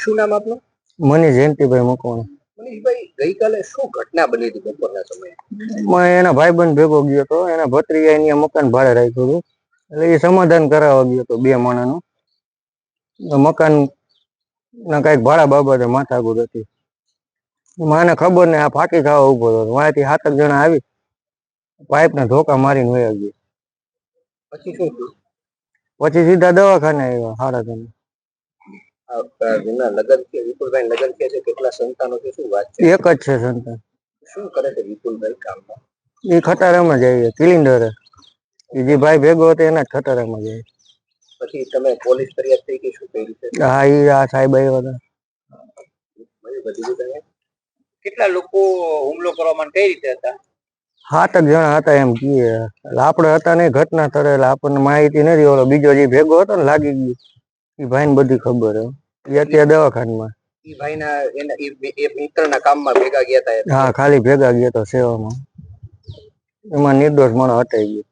શું નામ આપનું? મને જયંતિભાઈ મકવાણા. મનીષભાઈ, ગઈકાલે શું ઘટના બની હતી બપોરના સમયે? મેં એના ભાઈબંધ ભેગો ગયો હતો, એના ભત્રીજા અહીંયા મકાન ભાડે રાખ્યું હતું, એટલે એ સમાધાન કરાવવા ગયો હતો 2 માણાનું. મકાન ના કઈક ભાડા બાબતે માથાકૂટ હતી. મને ખબર ને આ ફાંકી ખાવા ઉભો હતો, વાંથી 7 જણા આવી પાઇપ ના ધોકા મારીને વયા ગયા. પછી શું થયું? પછી સીધા દવાખાને આવ્યા. સારા તમે જેના લગ્ન છે, વિપુલભાઈ લગ્ન છે, કેટલા સંતાનો છે, શું વાત છે? એક જ છે સંતાન. શું કરે છે વિપુલભાઈ કામમાં? એ ખટારામાં જાય, સિલિન્ડર. એ જે ભાઈ ભેગો હતો એના જ ખટારામાં જાય. પછી તમે પોલીસ ફરિયાદ થઈ કે શું કર્યું છે? હા, એ આ સાહેબ આવ્યા હતા. કેટલા લોકો હુમલો કરવા માટે કઈ રીતે હતા? 7 જણા હતા એમ કીએ. આપડે હતા નહીં ઘટના સ્થળે, એટલે આપણને માહિતી નથી. ઓલો બીજો જે ભેગો હતો ને લાગી ગયું, એ ભાઈ ને બધી ખબર હે. એ અત્યારે દવાખાનામાં. એ ભાઈના એ મિત્રના કામમાં ભેગા ગયા હતા? હા, ખાલી ભેગા ગયા હતા સેવામાં. એમાં નિર્દોષ માણસ હટાઈ ગયો.